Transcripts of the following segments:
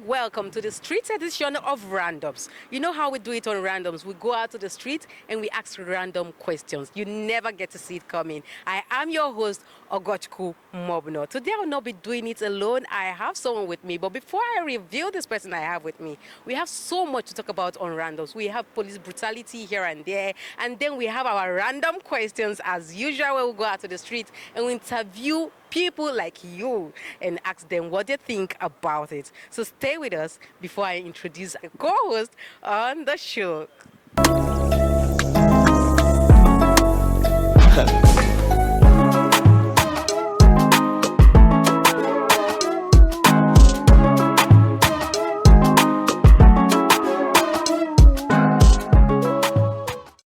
welcome to the street edition of Randoms. You know how we do it on Randoms? We go out to the street and we ask random questions. You never get to see it coming. I am your host, Ogochku Mobno. Today I will not be doing it alone. I have someone with me, but before I reveal this person I have with me, we have so much to talk about on Randoms. We have police brutality here and there, and then we have our random questions as usual when we go out to the street and we interview people like you and ask them what they think about it. So stay with us before I introduce a co-host on the show.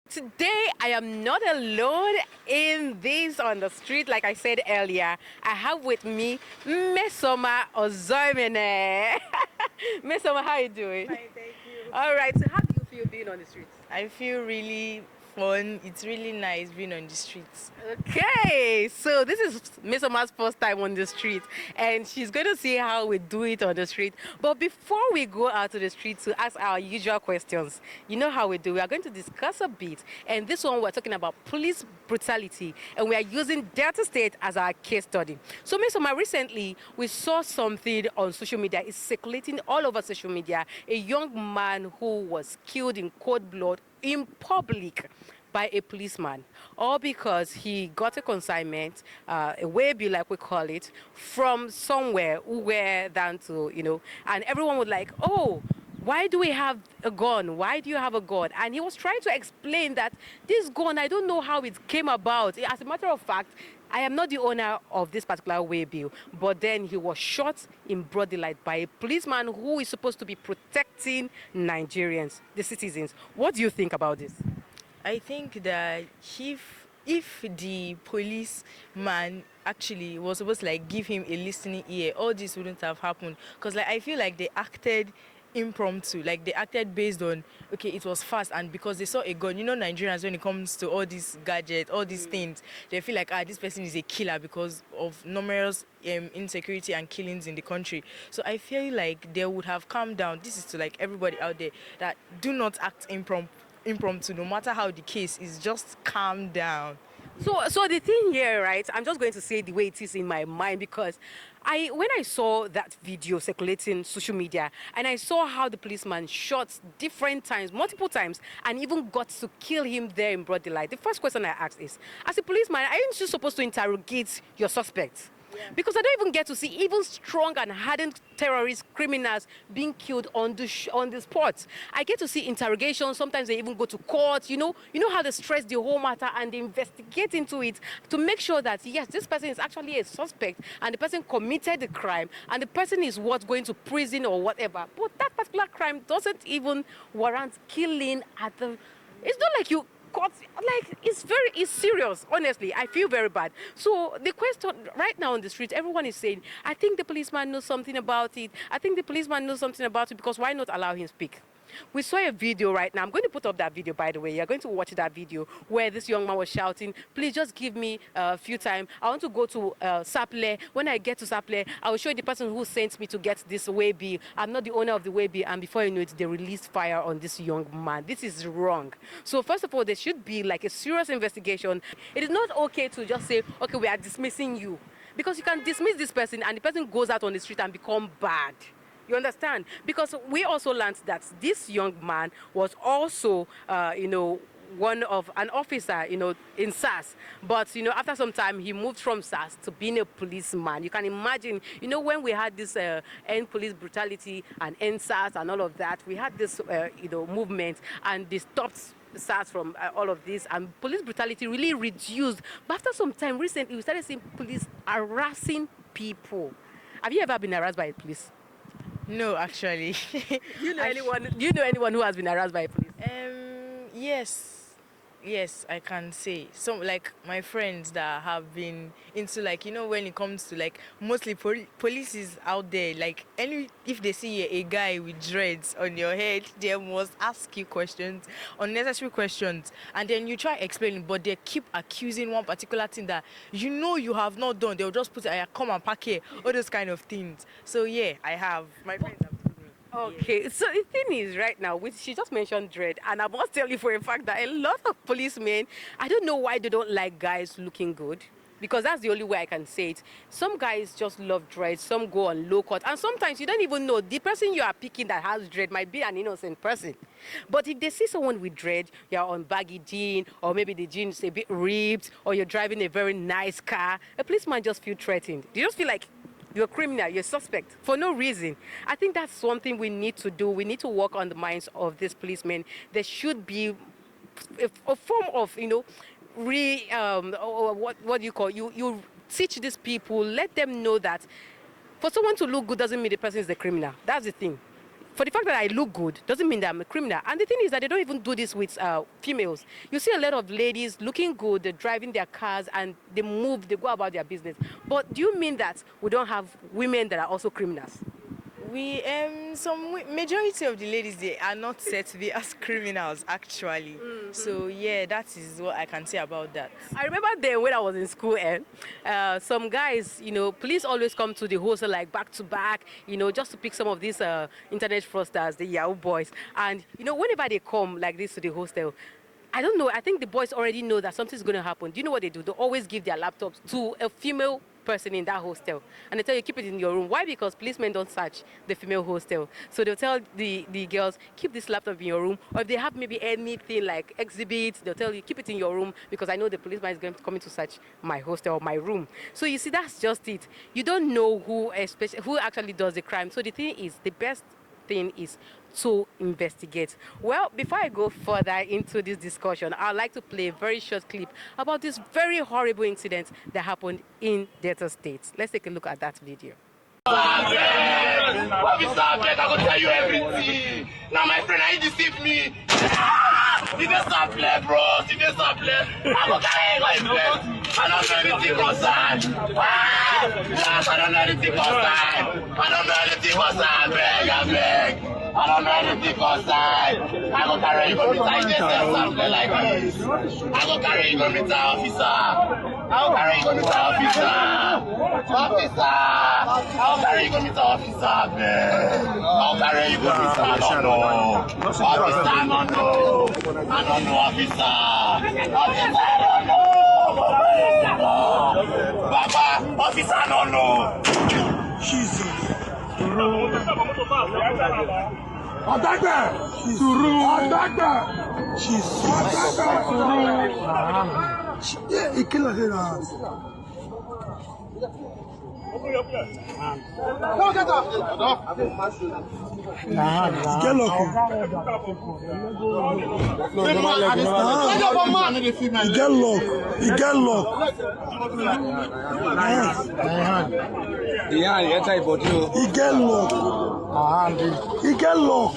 Today, I am not alone in this on the street. Like I said earlier, I have with me Mesoma Ozoimene. Mesoma, how are you doing? Fine, thank you. All right, so how do you feel being on the streets? I feel really fun. It's really nice being on the streets. Okay, so this is Miss Oma's first time on the street, and she's going to see how we do it on the street. But before we go out to the street to ask our usual questions, you know how we do. We are going to discuss a bit, and this one we're talking about police brutality, and we are using Delta State as our case study. So, Miss Oma, recently we saw something on social media. It's circulating all over social media. A young man who was killed in cold blood in public by a policeman, all because he got a consignment, a way bill like we call it, from somewhere who were down to, and everyone was like, oh, why do we have a gun? Why do you have a gun? And he was trying to explain that this gun, I don't know how it came about. As a matter of fact, I am not the owner of this particular way bill, but then he was shot in broad daylight by a policeman who is supposed to be protecting Nigerians, the citizens. What do you think about this? I think that if the policeman actually was supposed to give him a listening ear, all this wouldn't have happened. Because I feel like they acted impromptu, they acted based on, okay, it was fast, and because they saw a gun. Nigerians, when it comes to all these gadgets, all these things, they feel like, this person is a killer because of numerous insecurity and killings in the country. So I feel like they would have calmed down. This is to everybody out there that do not act impromptu, no matter how the case is. Just calm down. So the thing here, right? I'm just going to say the way it is in my mind, because when I saw that video circulating social media, and I saw how the policeman shot different times, multiple times, and even got to kill him there in broad daylight. The first question I asked is, as a policeman, aren't you supposed to interrogate your suspect? Yeah. Because I don't even get to see even strong and hardened terrorist criminals being killed on the spot. I get to see interrogations. Sometimes they even go to court. You know how they stress the whole matter and they investigate into it to make sure that, yes, this person is actually a suspect and the person committed the crime and the person is going to prison or whatever. But that particular crime doesn't even warrant killing at the... It's not like you... it's serious. Honestly, I feel very bad. So the question right now on the street, everyone is saying, I think the policeman knows something about it. I think the policeman knows something about it, because why not allow him speak? We saw a video right now. I'm going to put up that video, by the way. You're going to watch that video where this young man was shouting, please just give me a few time. I want to go to Saple. When I get to Saple, I will show you the person who sent me to get this way bill. I'm not the owner of the way bill. And before you know it, they released fire on this young man. This is wrong. So first of all, there should be a serious investigation. It is not okay to just say, okay, we are dismissing you. Because you can dismiss this person and the person goes out on the street and become bad. You understand? Because we also learned that this young man was also, one of an officer, in SAS. But, after some time, he moved from SAS to being a policeman. You can imagine, when we had this end police brutality and end SAS and all of that, we had this, movement, and they stopped SARS from all of this, and police brutality really reduced. But after some time, recently, we started seeing police harassing people. Have you ever been harassed by a police? No, actually. Do you know anyone who has been harassed by police? Yes, I can say. So, my friends that have been into, when it comes to, mostly police is out there. If they see a guy with dreads on your head, they must ask you questions, unnecessary questions. And then you try explaining, but they keep accusing one particular thing that you have not done. They'll just put, come and pack here, all those kind of things. So, yeah, I have. My friends have told me. Okay, so the thing is, right now, which she just mentioned dread, and I must tell you for a fact that a lot of policemen, I don't know why they don't like guys looking good. Because that's the only way I can say it. Some guys just love dread, some go on low cut, and sometimes you don't even know the person you are picking that has dread might be an innocent person. But if they see someone with dread, you're on baggy jean, or maybe the jeans a bit ripped, or you're driving a very nice car, a policeman just feel threatened. They just feel like you're a criminal, you're a suspect for no reason. I think that's something we need to do. We need to work on the minds of these policemen. There should be a form of, or what do you call, you teach these people, let them know that for someone to look good doesn't mean the person is the criminal. That's the thing. For the fact that I look good doesn't mean that I'm a criminal. And the thing is that they don't even do this with females. You see a lot of ladies looking good, they're driving their cars, and they move, they go about their business. But do you mean that we don't have women that are also criminals? We majority of the ladies, they are not said to be as criminals actually. So yeah, that is what I can say about that. I remember then when I was in school, some guys, police always come to the hostel like back to back, just to pick some of these internet fraudsters, the Yahoo boys. And, whenever they come like this to the hostel, I don't know, I think the boys already know that something's going to happen. Do you know what they do? They always give their laptops to a female person in that hostel, and they tell you keep it in your room. Why? Because policemen don't search the female hostel, so they'll tell the girls keep this laptop in your room, or if they have maybe anything like exhibits, they'll tell you keep it in your room because I know the policeman is going to come in to search my hostel or my room. So you see, that's just it. You don't know who actually does the crime. So the thing is, the best thing is to investigate. Well, before I go further into this discussion, I'd like to play a very short clip about this very horrible incident that happened in Delta State. Let's take a look at that video. Officer, I will tell you everything. Now, my friend, I deceive me. If you stop play, bro, if you stop play, I will carry my friend. I don't know anything concerned. Yes, I don't know anything concerned. I don't know anything concerned. I beg. I don't know anything concerned. I will carry you from inside this something like this. I will carry you from inside, officer. I will carry you from inside, officer. Officer. I'll carry you from inside, officer, man. I'll carry you from inside, I don't know. Officer, I don't know. I don't know, officer. Officer, I don't know. Baba, officer, I don't know. Jesus. Ọ̀dàgbẹ̀! Sùúrù! Ọ̀dàgbẹ̀! Ọ̀dàgbẹ̀! Ìkìlọ̀ sí ra. Get lucky. He get luck. Yeah, you try for you. He get luck. He get luck.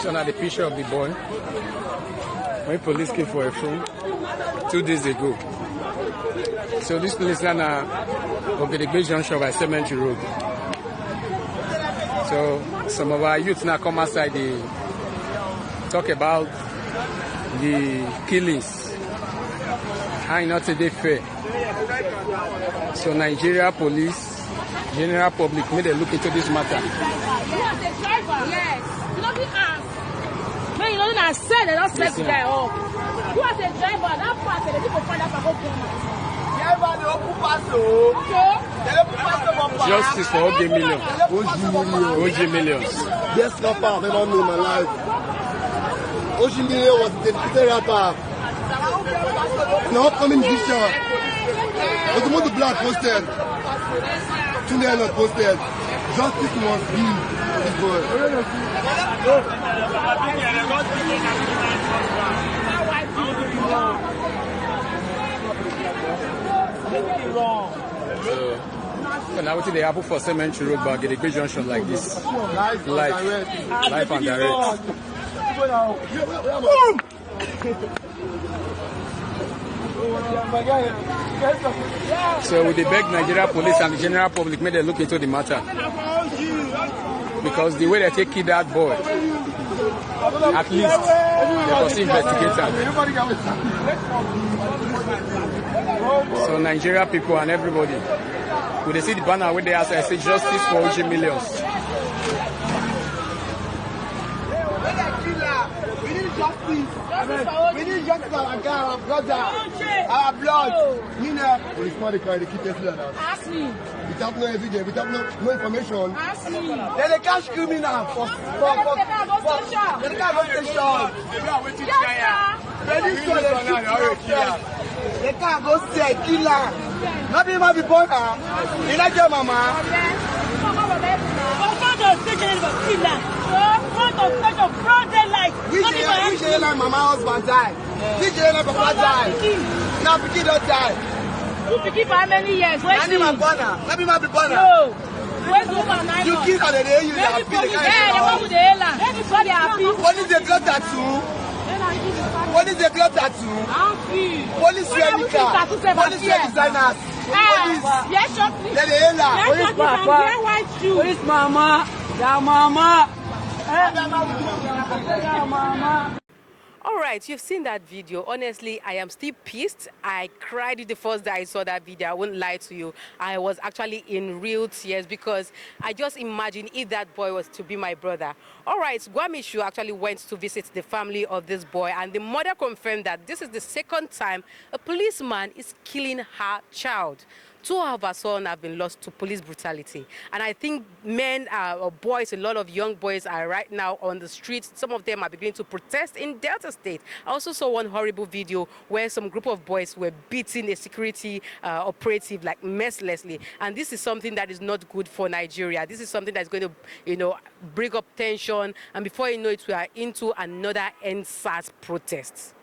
So now the picture of the boy when police came for a phone 2 days ago. So this place now okay, the base junction by Cemetery Road. So some of our youth now come outside, they talk about the killings. How not today fair. So Nigeria police, general public made a look into this matter. Yes. You know, be asked. When you know that I said they don't set the guy up. You as a driver, that part the people find out about Justice for OG Millions. OG Millions. Best rapper I've ever known in my life. OG Millions was the dedicated rapper. In our upcoming vision, Otomo the Black posted. Tunde not posted. Justice must be this boy. So now what they happen for Cemetery Road, but get a great junction like this. Live and direct. So we beg Nigeria police and the general public made a look into the matter. Because the way they take kid that boy, at least let us investigate am. So Nigeria people and everybody, we dey see the banner wey dey outside say justice for OG Millions. We need justice. We need justice for our guy, our brother, our blood. You know, it's not the kind of keep it like that. Ask me. Without no evidence, without no information. Ask me. Then they catch criminal for They can't go station. Then they can't go station. Yes, sir. Then this one they can't go say killer. Nothing might be born now. You like your mama? Which like mama husband die? Which like papa die? Now pikin don't die. You pikin for how many years? Wait Let me my borner. Let me my be borner. No. Where's the woman? You kids are the day you are feeling. Yeah, the one with the hela. So they happy. What is the club tattoo? What is the club tattoo? Police wear nika. Police wear designers. Police. Yes, shop. Then the hela. Police papa. White shoe. Police mama. Ya mama. All right, you've seen that video. Honestly, I am still pissed. I cried the first day I saw that video. I won't lie to you. I was actually in real tears because I just imagined if that boy was to be my brother. All right, Gwamishu actually went to visit the family of this boy, and the mother confirmed that this is the second time a policeman is killing her child. 2 of our sons have been lost to police brutality. And I think men or boys, a lot of young boys are right now on the streets. Some of them are beginning to protest in Delta State. I also saw one horrible video where some group of boys were beating a security operative like mercilessly. And this is something that is not good for Nigeria. This is something that's going to, bring up tension. And before you know it, we are into another NSAS protest.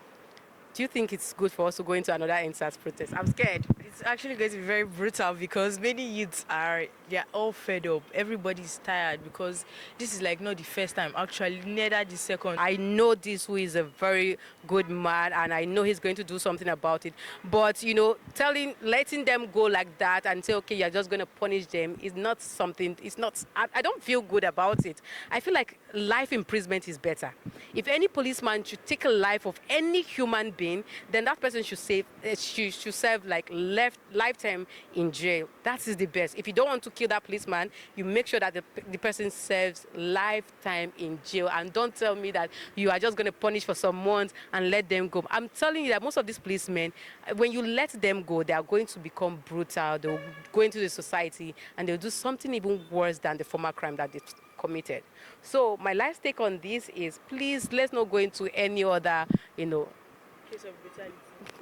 Do you think it's good for us to go into another NSAS protest? I'm scared. It's actually going to be very brutal because many youths they're all fed up. Everybody's tired because this is like not the first time, actually, neither the second. I know this who is a very good man, and I know he's going to do something about it. But, letting them go like that and say, okay, you're just going to punish them is not something, I don't feel good about it. I feel like life imprisonment is better. If any policeman should take a life of any human being, then that person should serve like lifetime in jail. That is the best. If you don't want to kill that policeman, you make sure that the person serves lifetime in jail. And don't tell me that you are just going to punish for some months and let them go. I'm telling you that most of these policemen, when you let them go, they are going to become brutal. They'll go into the society and they'll do something even worse than the former crime that they committed. So my last take on this is, please, let's not go into any other, case of brutality.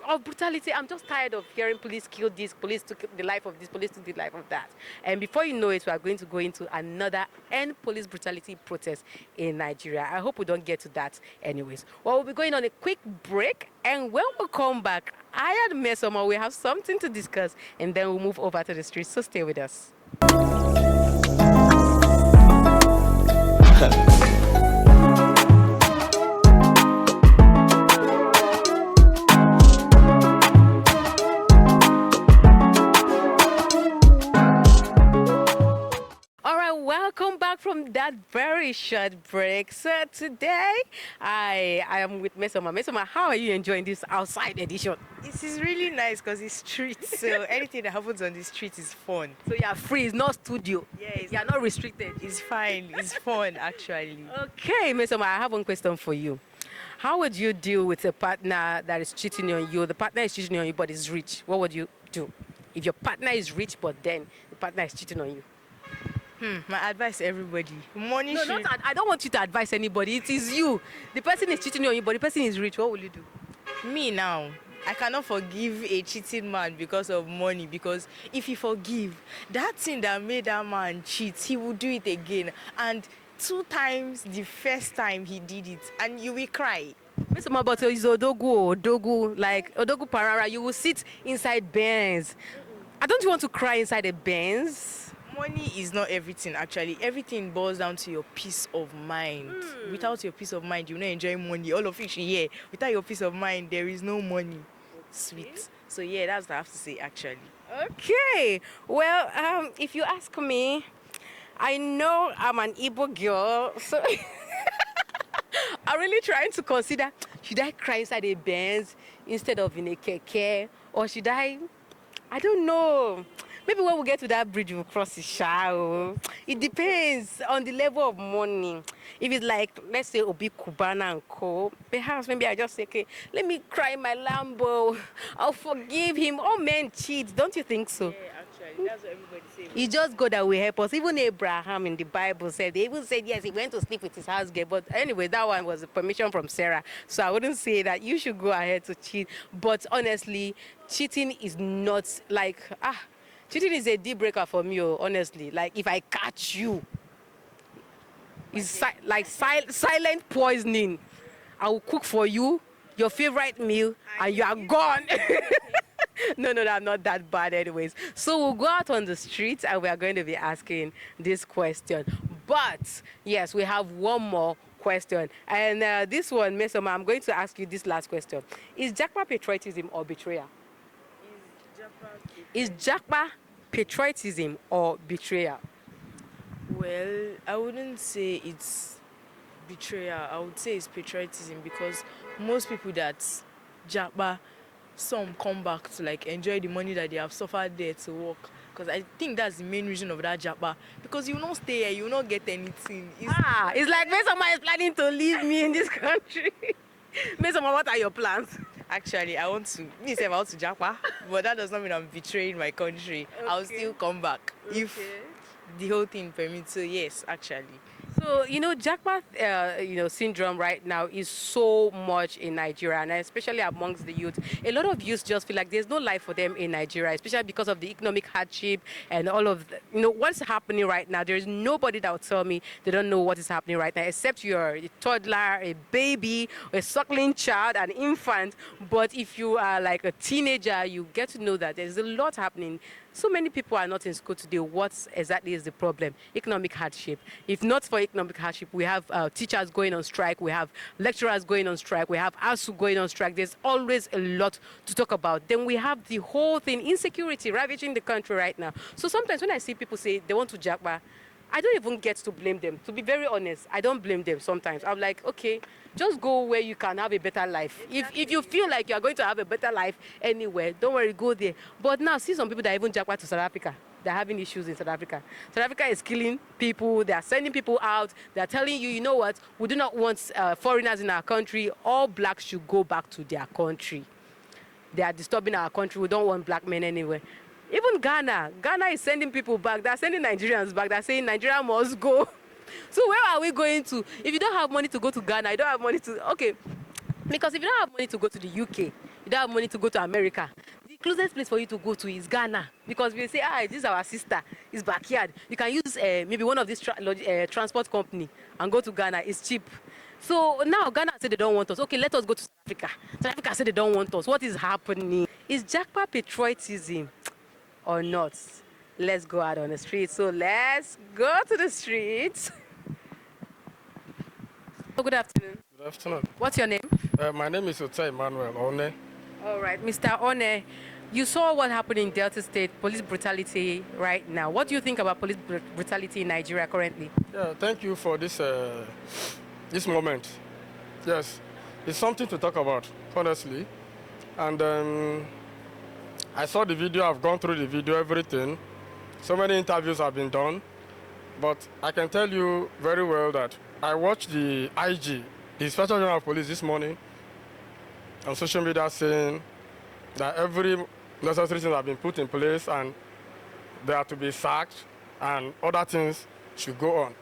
Of brutality. I'm just tired of hearing police kill this, police took the life of this, police took the life of that. And before you know it, we are going to go into another end police brutality protest in Nigeria. I hope we don't get to that anyways. Well, we'll be going on a quick break, and when we come back, I and Mesoma, we have something to discuss, and then we'll move over to the streets. So stay with us. Welcome back from that very short break. So today I am with Mesoma. Mesoma, how are you enjoying this outside edition? It is really nice because it's street, so anything that happens on the street is fun. So you are free, it's not studio. Yeah, you are not restricted. It's fine, it's fun actually. Okay, Mesoma, I have one question for you. How would you deal with a partner that is cheating on you? The partner is cheating on you but is rich. What would you do? If your partner is rich but then the partner is cheating on you? My advice to everybody. Money No, should... I don't want you to advise anybody. It is you. The person is cheating on you, but the person is rich. What will you do? Me now, I cannot forgive a cheating man because of money. Because if you forgive, that thing that made that man cheat, he will do it again. And 2 times the first time he did it, and you will cry. Mr. Mabato is Odogu, like Odogu Parara. You will sit inside Benz. I don't want to cry inside a Benz. Money is not everything, actually. Everything boils down to your peace of mind. Without your peace of mind, you're not enjoying money. All of it here. Without your peace of mind, there is no money. Sweet. So yeah, that's what I have to say, actually. Okay. Well, if you ask me, I know I'm an Igbo girl, so I'm really trying to consider, should I cry inside a Benz instead of in a keke? Or should I don't know. Maybe when we get to that bridge, we'll cross the shower. It depends on the level of money. If it's like, let's say, Obi Kubana and Co., perhaps maybe I just say, okay, let me cry in my Lambo. I'll forgive him. All men cheat. Don't you think so? Yeah, actually, that's what everybody says. It's just God that will help us. Even Abraham in the Bible said, they even said, yes, he went to sleep with his house girl. But anyway, that one was a permission from Sarah. So I wouldn't say that you should go ahead to cheat. But honestly, cheating is not like, cheating is a deal breaker for me, honestly. Like, if I catch you, it's silent poisoning. I will cook for you your favorite meal and you are gone. No, I'm not that bad anyways. So we'll go out on the streets and we are going to be asking this question. But yes, we have one more question. And this one, Mesoma, I'm going to ask you this last question. Is Japa patriotism or betrayal? Is Japa patriotism or betrayal? Well, I wouldn't say it's betrayal. I would say it's patriotism because most people that japa, some come back to like enjoy the money that they have suffered there to work. Because I think that's the main reason of that japa. Because you will not stay here, you will not get anything. It's like Mesoma is planning to leave me in this country. Mesoma, what are your plans? Actually, I want to japa, but that does not mean I'm betraying my country. Okay. I'll still come back if the whole thing permits. So yes, actually. So, Jackpot, syndrome right now is so much in Nigeria, and especially amongst the youth. A lot of youth just feel like there's no life for them in Nigeria, especially because of the economic hardship and all of what's happening right now. There is nobody that will tell me they don't know what is happening right now, except you're a toddler, a baby, a suckling child, an infant. But if you are like a teenager, you get to know that there's a lot happening. So many people are not in school today. What exactly is the problem? Economic hardship. If not for economic hardship, we have teachers going on strike, we have lecturers going on strike, we have ASU going on strike. There's always a lot to talk about. Then we have the whole thing, insecurity ravaging the country right now. So sometimes when I see people say they want to japa, I don't even get to blame them. To be very honest, I don't blame them sometimes. I'm like, okay, just go where you can have a better life. If you feel like you're going to have a better life anywhere, don't worry, go there. But now, see some people that even japa to South Africa. They're having issues in South Africa. South Africa is killing people. They're sending people out. They're telling you, you know what, we do not want foreigners in our country. All blacks should go back to their country. They are disturbing our country. We don't want black men anywhere. Even Ghana is sending people back. They're sending Nigerians back. They're saying Nigeria must go. So where are we going to? If you don't have money to go to Ghana, you don't have money to, okay. Because if you don't have money to go to the UK, you don't have money to go to America, the closest place for you to go to is Ghana. Because we say, this is our sister, it's backyard. You can use maybe one of these transport company and go to Ghana. It's cheap. So now Ghana said they don't want us. Okay, let us go to South Africa. South Africa said they don't want us. What is happening? Is Japa patriotism or not? Let's go out on the street. So let's go to the streets. Good afternoon. Good afternoon. What's your name? My name is Ota Emmanuel One. All right, Mr. One, you saw what happened in Delta State, police brutality right now. What do you think about police brutality in Nigeria currently? Yeah, thank you for this this moment. Yes, it's something to talk about, honestly. And I saw the video, I've gone through the video, everything. So many interviews have been done. But I can tell you very well that I watched the IG, the Inspector General of Police, this morning on social media saying that every necessary things have been put in place and they are to be sacked and other things should go on.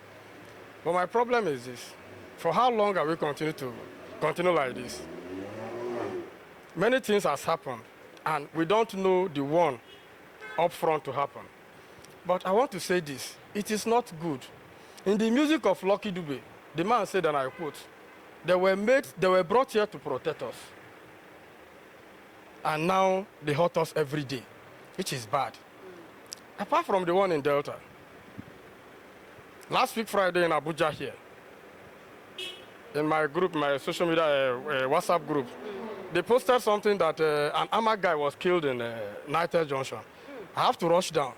But my problem is this. For how long are we continue like this? Many things has happened and we don't know the one up front to happen. But I want to say this, it is not good. In the music of Lucky Dube, the man said, and I quote, they were brought here to protect us. And now they hurt us every day, which is bad. Apart from the one in Delta. Last week Friday in Abuja here, in my group, my social media WhatsApp group, they posted something that an armored guy was killed in United Junction. I have to rush down.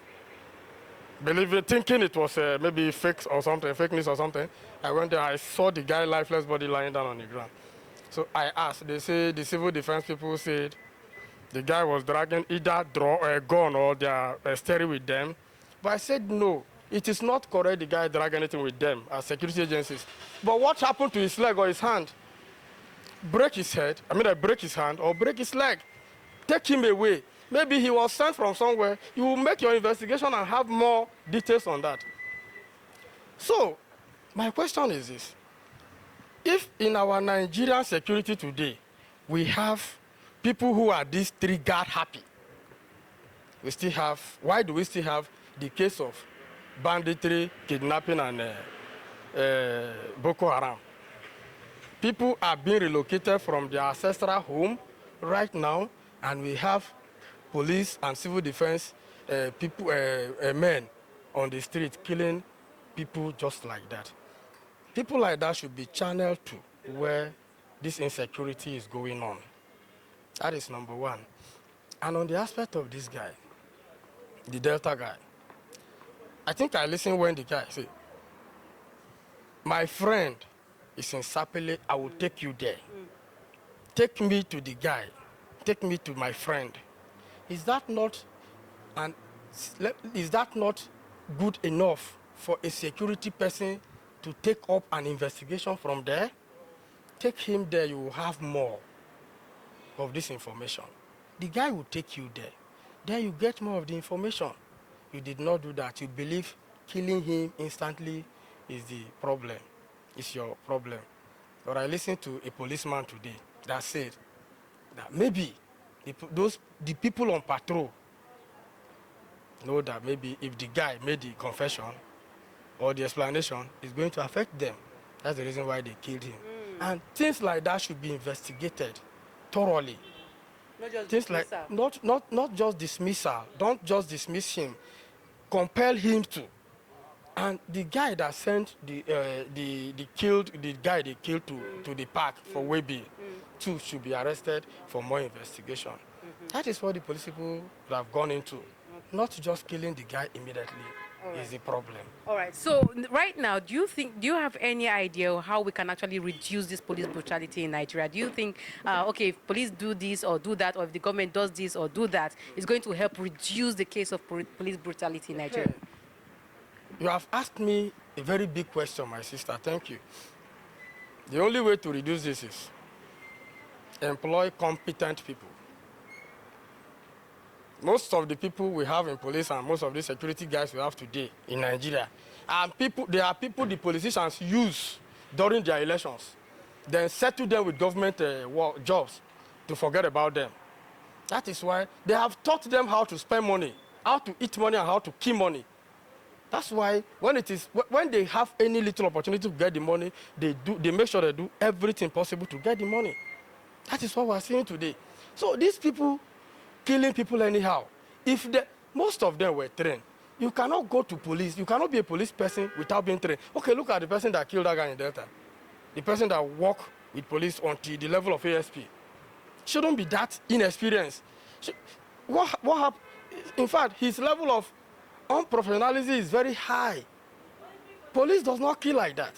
thinking it was maybe fake or something, fake news or something. I went there, I saw the guy lifeless body lying down on the ground. So I asked, they say the civil defense people said the guy was dragging either a gun or they are steering with them. But I said no, it is not correct the guy dragging anything with them as security agencies. But what happened to his leg or his hand? Break his head, break his hand or break his leg. Take him away. Maybe he was sent from somewhere. You will make your investigation and have more details on that. So, my question is this. If in our Nigerian security today, we have people who are this triggered happy, why do we still have the case of banditry, kidnapping, and Boko Haram? People are being relocated from their ancestral home right now, and we have police and civil defense men on the street killing people just like that. People like that should be channeled to where this insecurity is going on. That is number one. And on the aspect of this guy, the Delta guy, I think I listened when the guy said, my friend is in Sapele, I will take you there. Take me to the guy. Take me to my friend. Is that not good enough for a security person to take up an investigation from there? Take him there, you will have more of this information. The guy will take you there. Then you get more of the information. You did not do that. You believe killing him instantly is the problem. It's your problem. But I listened to a policeman today that said that maybe the people on patrol know that maybe if the guy made the confession or the explanation, it's going to affect them. That's the reason why they killed him. And things like that should be investigated thoroughly. Not just Things dismissal. like not just dismissal. Don't just dismiss him. Compel him to. And the guy that sent the guy they killed to the park for Webi too should be arrested for more investigation. That is what the police people have gone into. Not just killing the guy immediately is the problem. All right. So right now, do you have any idea how we can actually reduce this police brutality in Nigeria? Do you think, okay, if police do this or do that, or if the government does this or do that, it's going to help reduce the case of police brutality in Nigeria? You have asked me a very big question, my sister. Thank you. The only way to reduce this is employ competent people. Most of the people we have in police and most of the security guys we have today in Nigeria they are people the politicians use during their elections, then settle them with government jobs to forget about them. That is why they have taught them how to spend money, how to eat money, and how to keep money. That's why when they have any little opportunity to get the money, they make sure they do everything possible to get the money. That is what we're seeing today. So these people killing people anyhow, most of them were trained. You cannot go to police, you cannot be a police person without being trained. Okay, look at the person that killed that guy in Delta. The person that worked with police until the level of ASP. Shouldn't be that inexperienced. What happened? In fact, his level of unprofessionalism is very high. Police does not kill like that.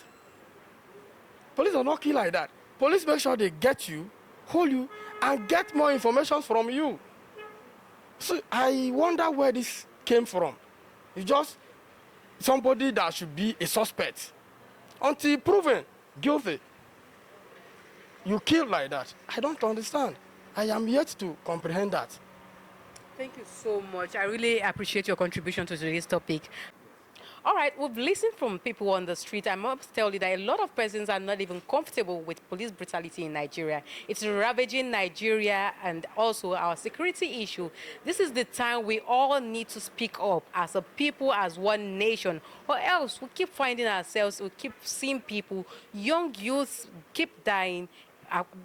Police does not kill like that. Police make sure they get you, hold you, and get more information from you. So I wonder where this came from. It's just somebody that should be a suspect. Until proven guilty, you kill like that. I don't understand. I am yet to comprehend that. Thank you so much. I really appreciate your contribution to today's topic. All right, we've listened from people on the street. I must tell you that a lot of persons are not even comfortable with police brutality in Nigeria. It's ravaging Nigeria and also our security issue. This is the time we all need to speak up as a people, as one nation, or else we keep finding ourselves, we keep seeing people, young youths keep dying,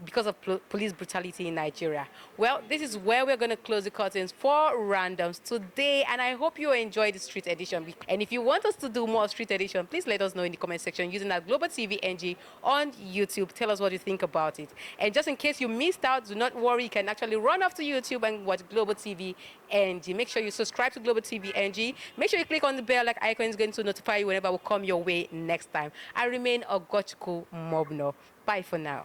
because of police brutality in Nigeria. Well, this is where we're going to close the curtains for randoms today, and I hope you enjoyed the street edition. And if you want us to do more street edition, please let us know in the comment section using that Global TV NG on YouTube. Tell us what you think about it. And just in case you missed out, do not worry. You can actually run off to YouTube and watch Global TV NG. Make sure you subscribe to Global TV NG. Make sure you click on the bell like icon is going to notify you whenever we come your way next time. I remain Ogochukwu Mobno. Bye for now.